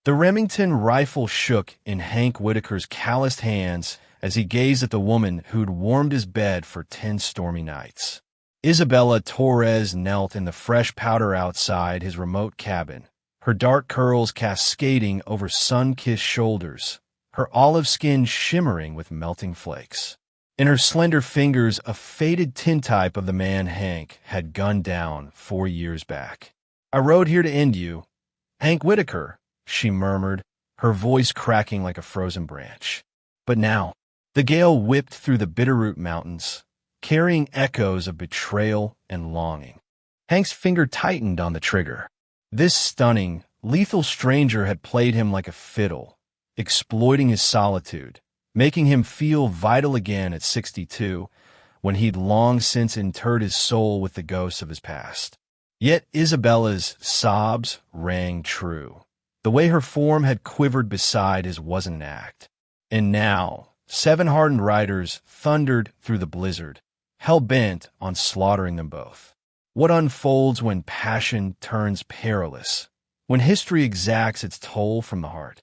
The Remington rifle shook in Hank Whitaker's calloused hands as he gazed at the woman who'd warmed his bed for 10 stormy nights. Isabella Torres knelt in the fresh powder outside his remote cabin, her dark curls cascading over sun-kissed shoulders, her olive skin shimmering with melting flakes. In her slender fingers, a faded tintype of the man Hank had gunned down 4 years back. "I rode here to end you, Hank Whitaker," she murmured, her voice cracking like a frozen branch. But now, the gale whipped through the Bitterroot Mountains, carrying echoes of betrayal and longing. Hank's finger tightened on the trigger. This stunning, lethal stranger had played him like a fiddle, exploiting his solitude, making him feel vital again at 62, when he'd long since interred his soul with the ghosts of his past. Yet Isabella's sobs rang true. The way her form had quivered beside his wasn't an act. And now, 7 hardened riders thundered through the blizzard, hell-bent on slaughtering them both. What unfolds when passion turns perilous, when history exacts its toll from the heart?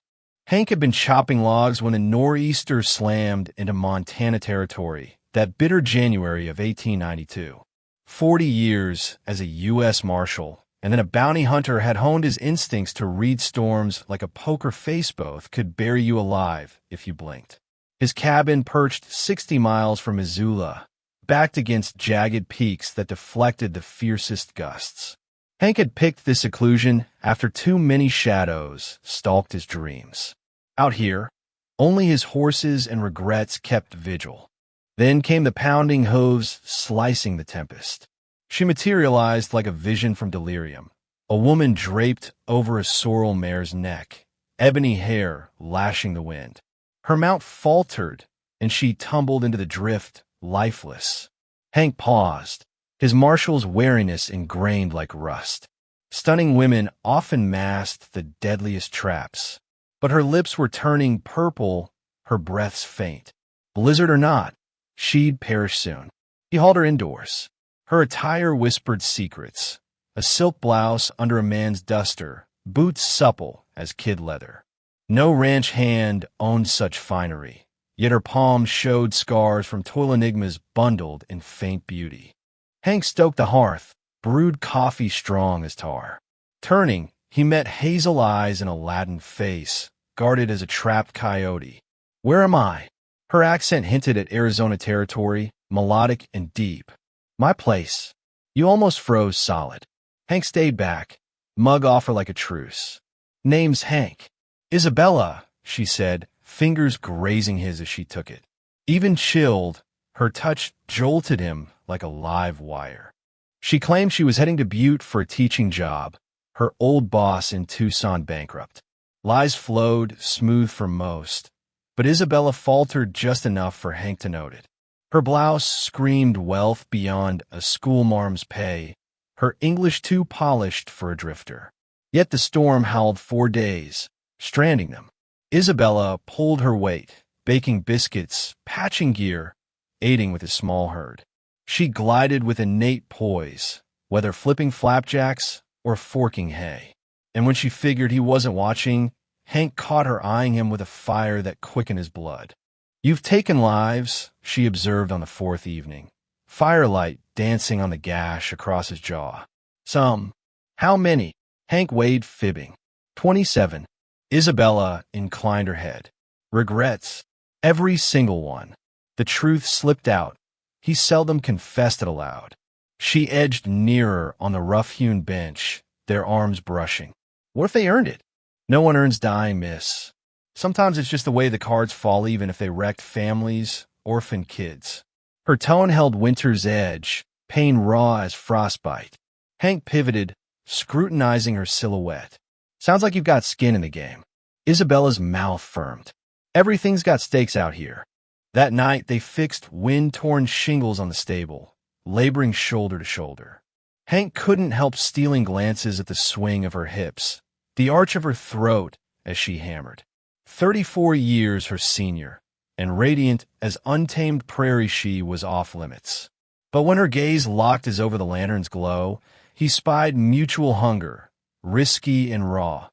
Hank had been chopping logs when a nor'easter slammed into Montana territory that bitter January of 1892. 40 years as a U.S. Marshal, and then a bounty hunter had honed his instincts to read storms like a poker face both could bury you alive if you blinked. His cabin perched 60 miles from Missoula, backed against jagged peaks that deflected the fiercest gusts. Hank had picked this seclusion after too many shadows stalked his dreams. Out here, only his horses and regrets kept vigil. Then came the pounding hooves slicing the tempest. She materialized like a vision from delirium, a woman draped over a sorrel mare's neck, ebony hair lashing the wind. Her mount faltered, and she tumbled into the drift, lifeless. Hank paused, his marshal's wariness ingrained like rust. Stunning women often masked the deadliest traps, but her lips were turning purple, her breaths faint. Blizzard or not, she'd perish soon. He hauled her indoors. Her attire whispered secrets, a silk blouse under a man's duster, boots supple as kid leather. No ranch hand owned such finery, yet her palms showed scars from toil enigmas bundled in faint beauty. Hank stoked the hearth, brewed coffee strong as tar. Turning, he met hazel eyes and a Latin face, guarded as a trapped coyote. "Where am I?" Her accent hinted at Arizona territory, melodic and deep. "My place." You almost froze solid. Hank stayed back, mug offer like a truce. "Name's Hank." "Isabella," she said, fingers grazing his as she took it. Even chilled, her touch jolted him like a live wire. She claimed she was heading to Butte for a teaching job, her old boss in Tucson bankrupt. Lies flowed, smooth for most, but Isabella faltered just enough for Hank to note it. Her blouse screamed wealth beyond a schoolmarm's pay, her English too polished for a drifter. Yet the storm howled 4 days, stranding them. Isabella pulled her weight, baking biscuits, patching gear, aiding with his small herd. She glided with innate poise, whether flipping flapjacks or forking hay. And when she figured he wasn't watching, Hank caught her eyeing him with a fire that quickened his blood. "You've taken lives," she observed on the 4th evening, firelight dancing on the gash across his jaw. "Some." "How many?" Hank weighed, fibbing. 27. Isabella inclined her head. "Regrets." "Every single one." The truth slipped out. He seldom confessed it aloud. She edged nearer on the rough-hewn bench, their arms brushing. "What if they earned it?" "No one earns dying, miss. Sometimes it's just the way the cards fall, even if they wrecked families, orphaned kids." Her tone held winter's edge, pain raw as frostbite. Hank pivoted, scrutinizing her silhouette. "Sounds like you've got skin in the game." Isabella's mouth firmed. "Everything's got stakes out here." That night, they fixed wind-torn shingles on the stable, laboring shoulder to shoulder. Hank couldn't help stealing glances at the swing of her hips, the arch of her throat as she hammered. 34 years her senior, and radiant as untamed prairie she was off limits. But when her gaze locked as over the lantern's glow, he spied mutual hunger, risky and raw.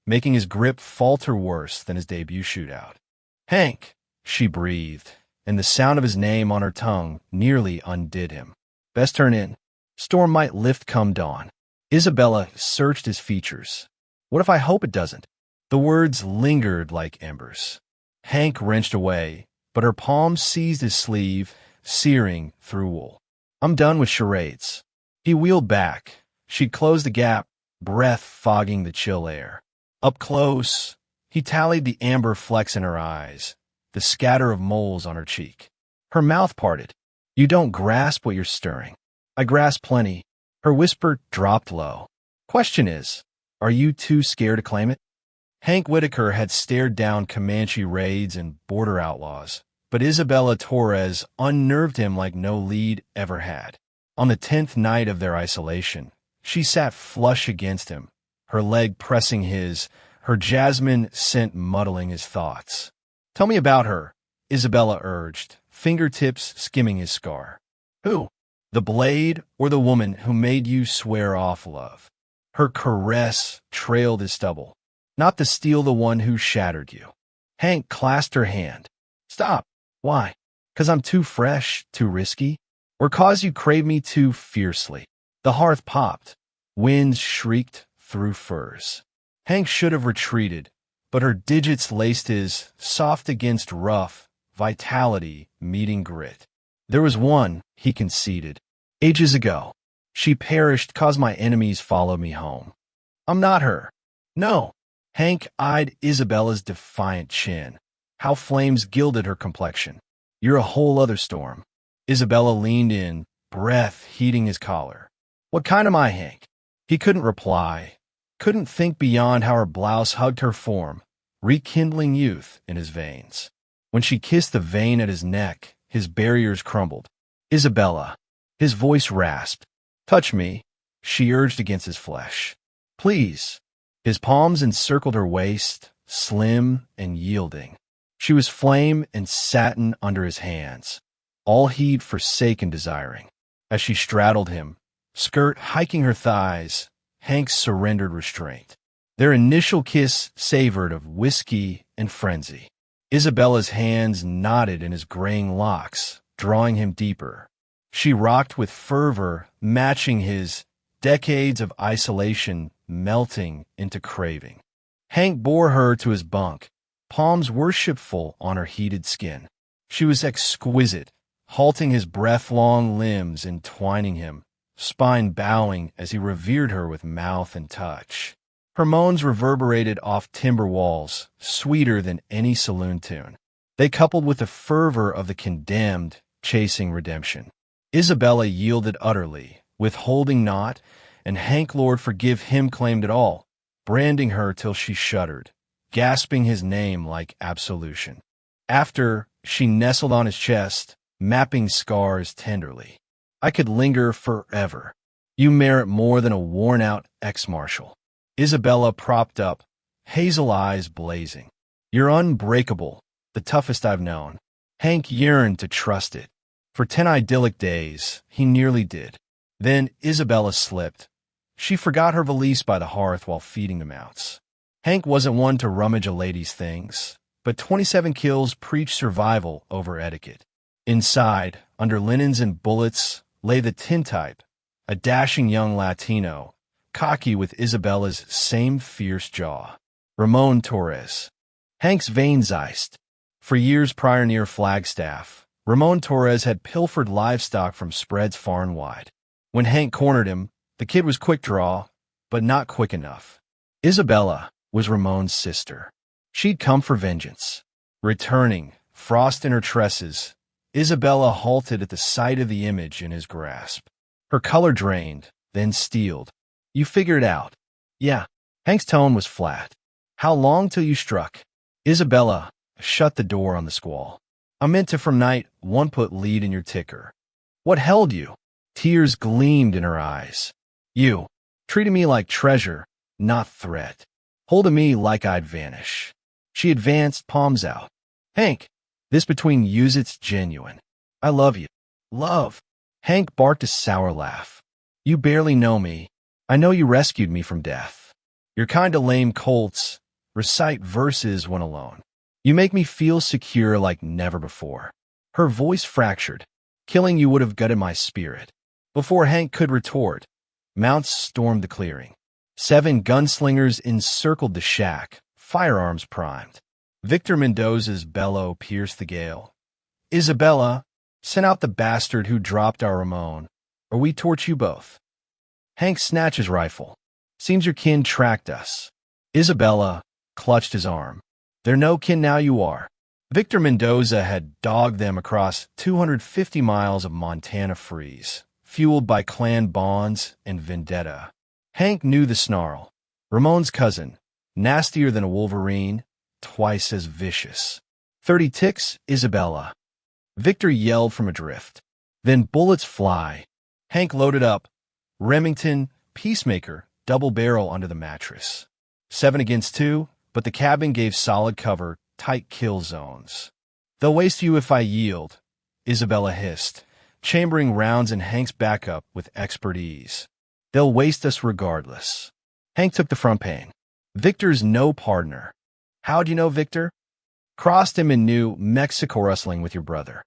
making his grip falter worse than his debut shootout. "Hank," she breathed, and the sound of his name on her tongue nearly undid him. "Best turn in. Storm might lift come dawn." Isabella searched his features. "What if I hope it doesn't?" The words lingered like embers. Hank wrenched away, but her palms seized his sleeve, searing through wool. "I'm done with charades." He wheeled back. She'd closed the gap, breath fogging the chill air. Up close, he tallied the amber flecks in her eyes, the scatter of moles on her cheek. Her mouth parted. "You don't grasp what you're stirring." "I grasp plenty." Her whisper dropped low. "Question is, are you too scared to claim it?" Hank Whitaker had stared down Comanche raids and border outlaws, but Isabella Torres unnerved him like no lead ever had. On the 10th night of their isolation, she sat flush against him, her leg pressing his, her jasmine scent muddling his thoughts. "Tell me about her," Isabella urged, fingertips skimming his scar. "Who? The blade or the woman who made you swear off love?" Her caress trailed his stubble. "Not the steel, the one who shattered you." Hank clasped her hand. "Stop." "Why? 'Cause I'm too fresh, too risky? Or 'cause you crave me too fiercely?" The hearth popped. Winds shrieked through furs. Hank should have retreated, but her digits laced his, soft against rough, vitality meeting grit. "There was one," he conceded. "Ages ago. She perished 'cause my enemies followed me home." "I'm not her." "No." Hank eyed Isabella's defiant chin. How flames gilded her complexion. "You're a whole other storm." Isabella leaned in, breath heating his collar. "What kind am I, Hank?" He couldn't reply, couldn't think beyond how her blouse hugged her form, rekindling youth in his veins. When she kissed the vein at his neck, his barriers crumbled. "Isabella." His voice rasped. "Touch me," she urged against his flesh. "Please." His palms encircled her waist, slim and yielding. She was flame and satin under his hands, all he'd forsaken desiring. As she straddled him, skirt hiking her thighs, Hank surrendered restraint. Their initial kiss savored of whiskey and frenzy. Isabella's hands knotted in his graying locks, drawing him deeper. She rocked with fervor, matching his, decades of isolation melting into craving. Hank bore her to his bunk, palms worshipful on her heated skin. She was exquisite, halting his breath-long limbs, entwining him, spine bowing as he revered her with mouth and touch. Her moans reverberated off timber walls, sweeter than any saloon tune. They coupled with the fervor of the condemned, chasing redemption. Isabella yielded utterly, withholding naught, and Hank Lord Forgive Him claimed it all, branding her till she shuddered, gasping his name like absolution. After, she nestled on his chest, mapping scars tenderly. "I could linger forever. You merit more than a worn-out ex-marshal." Isabella propped up, hazel eyes blazing. "You're unbreakable, the toughest I've known." Hank yearned to trust it. For 10 idyllic days, he nearly did. Then Isabella slipped. She forgot her valise by the hearth while feeding the mounts. Hank wasn't one to rummage a lady's things, but 27 kills preached survival over etiquette. Inside, under linens and bullets, lay the tintype, a dashing young Latino, cocky with Isabella's same fierce jaw. Ramon Torres. Hank's veins iced. For years prior near Flagstaff, Ramon Torres had pilfered livestock from spreads far and wide. When Hank cornered him, the kid was quick draw, but not quick enough. Isabella was Ramon's sister. She'd come for vengeance. Returning, frost in her tresses, Isabella halted at the sight of the image in his grasp. Her color drained, then steeled. "You figure it out." "Yeah." Hank's tone was flat. "How long till you struck?" Isabella shut the door on the squall. "I meant to from night one put lead in your ticker." "What held you?" Tears gleamed in her eyes. "You treated me like treasure, not threat. Holding me like I'd vanish." She advanced, palms out. "Hank, this between yous, it's genuine. I love you." "Love?" Hank barked a sour laugh. "You barely know me. I know you rescued me from death. You're kinda lame colts. Recite verses when alone. You make me feel secure like never before. Her voice fractured. Killing you would have gutted my spirit. Before Hank could retort, mounts stormed the clearing. 7 gunslingers encircled the shack, firearms primed. Victor Mendoza's bellow pierced the gale. Isabella, send out the bastard who dropped our Ramon, or we torch you both. Hank snatched his rifle. Seems your kin tracked us. Isabella clutched his arm. They're no kin now, you are. Victor Mendoza had dogged them across 250 miles of Montana freeze, fueled by clan bonds and vendetta. Hank knew the snarl. Ramon's cousin, nastier than a wolverine, twice as vicious. 30 ticks, Isabella. Victor yelled from adrift. Then bullets fly. Hank loaded up. Remington, Peacemaker, double barrel under the mattress. 7 against 2, but the cabin gave solid cover, tight kill zones. They'll waste you if I yield, Isabella hissed, chambering rounds in Hank's backup with expert ease. They'll waste us regardless. Hank took the front pane. Victor's no partner. How'd you know Victor? Crossed him in New Mexico rustling with your brother.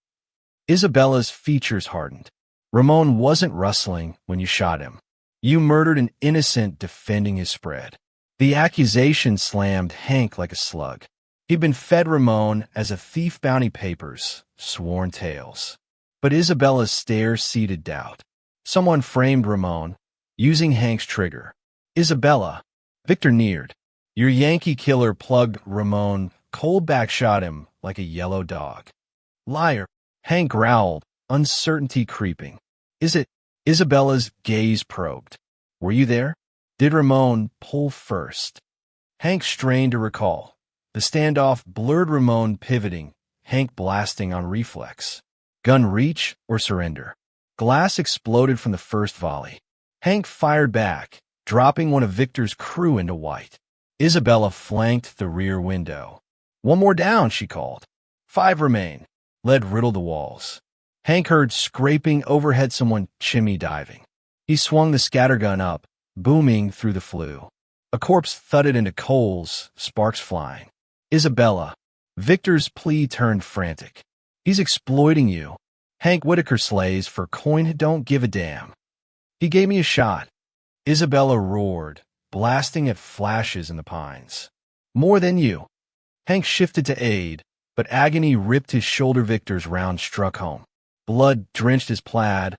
Isabella's features hardened. Ramon wasn't rustling when you shot him. You murdered an innocent defending his spread. The accusation slammed Hank like a slug. He'd been fed Ramon as a thief bounty papers, sworn tales. But Isabella's stare seeded doubt. Someone framed Ramon, using Hank's trigger. Isabella. Victor neared. Your Yankee killer plugged Ramon, cold back shot him like a yellow dog. Liar. Hank growled, uncertainty creeping. Is it? Isabella's gaze probed. Were you there? Did Ramon pull first? Hank strained to recall. The standoff blurred Ramon pivoting, Hank blasting on reflex. Gun reach or surrender? Glass exploded from the first volley. Hank fired back, dropping one of Victor's crew into white. Isabella flanked the rear window. One more down, she called. 5 remain. Lead riddled the walls. Hank heard scraping overhead, someone chimney diving. He swung the scattergun up, booming through the flue. A corpse thudded into coals, sparks flying. Isabella. Victor's plea turned frantic. He's exploiting you. Hank Whitaker slays for coin don't give a damn. He gave me a shot. Isabella roared, blasting at flashes in the pines. More than you. Hank shifted to aid, but agony ripped his shoulder. Victor's round struck home. Blood drenched his plaid,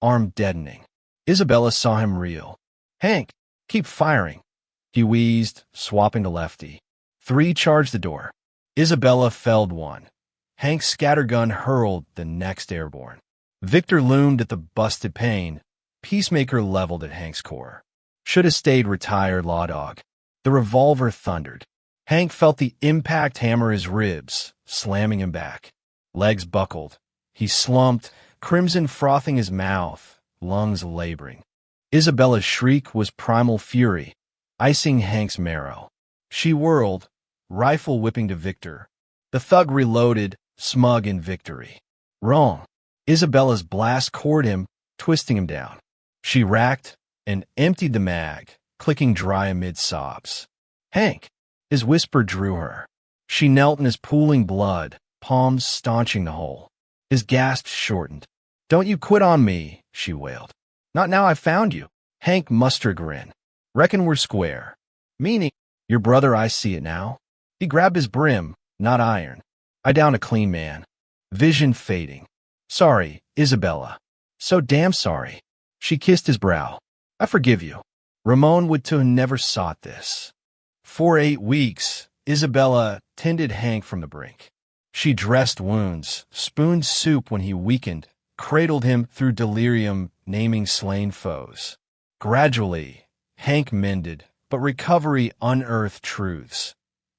arm deadening. Isabella saw him reel. Hank, keep firing. He wheezed, swapping to lefty. 3 charged the door. Isabella felled one. Hank's scattergun hurled the next airborne. Victor loomed at the busted pane. Peacemaker leveled at Hank's core. Should have stayed retired, lawdog. The revolver thundered. Hank felt the impact hammer his ribs, slamming him back. Legs buckled. He slumped, crimson frothing his mouth, lungs laboring. Isabella's shriek was primal fury, icing Hank's marrow. She whirled, rifle whipping to Victor. The thug reloaded, smug in victory. Wrong. Isabella's blast cored him, twisting him down. She racked and emptied the mag, clicking dry amid sobs. Hank! His whisper drew her. She knelt in his pooling blood, palms staunching the hole. His gasps shortened. Don't you quit on me, she wailed. Not now I've found you. Hank mustered a grin. Reckon we're square. Meaning, your brother, I see it now. He grabbed his brim, not iron. I downed a clean man. Vision fading. Sorry, Isabella. So damn sorry. She kissed his brow. I forgive you. Ramon would to have never sought this. For 8 weeks, Isabella tended Hank from the brink. She dressed wounds, spooned soup when he weakened, cradled him through delirium, naming slain foes. Gradually, Hank mended, but recovery unearthed truths.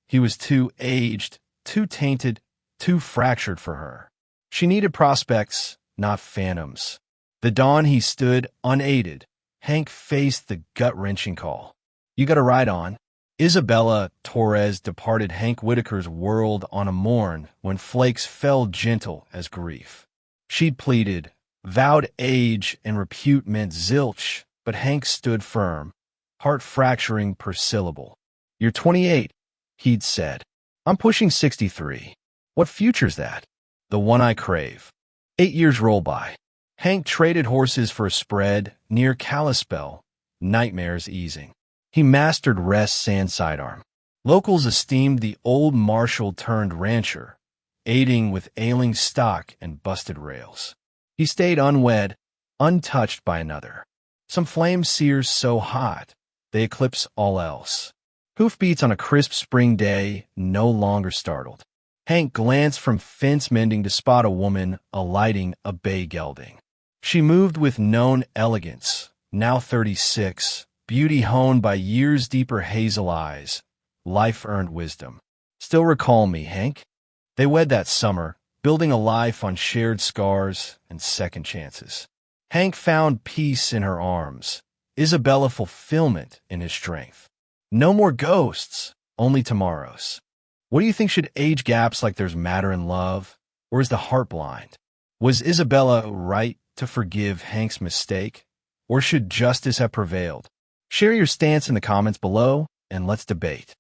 He was too aged, too tainted, too fractured for her. She needed prospects, not phantoms. The dawn he stood unaided, Hank faced the gut-wrenching call. You got a ride on. Isabella Torres departed Hank Whitaker's world on a morn when flakes fell gentle as grief. She'd pleaded, vowed age and repute meant zilch, but Hank stood firm. heart-fracturing per syllable. "You're 28, he'd said. "I'm pushing 63. "What future's that?" "The one I crave." 8 years roll by. Hank traded horses for a spread near Kalispell, nightmares easing. He mastered rest sand sidearm. Locals esteemed the old marshal-turned-rancher, aiding with ailing stock and busted rails. He stayed unwed, untouched by another. Some flame sears so hot, they eclipse all else. Hoofbeats on a crisp spring day no longer startled. Hank glanced from fence mending to spot a woman alighting a bay gelding. She moved with known elegance, now 36, beauty honed by years deeper hazel eyes, life-earned wisdom. "Still recall me, Hank?" They wed that summer, building a life on shared scars and second chances. Hank found peace in her arms, Isabella fulfillment in his strength. No more ghosts, only tomorrows. What do you think should age gaps like there's matter in love, or is the heart blind? Was Isabella right to forgive Hank's mistake, or should justice have prevailed? Share your stance in the comments below, and let's debate.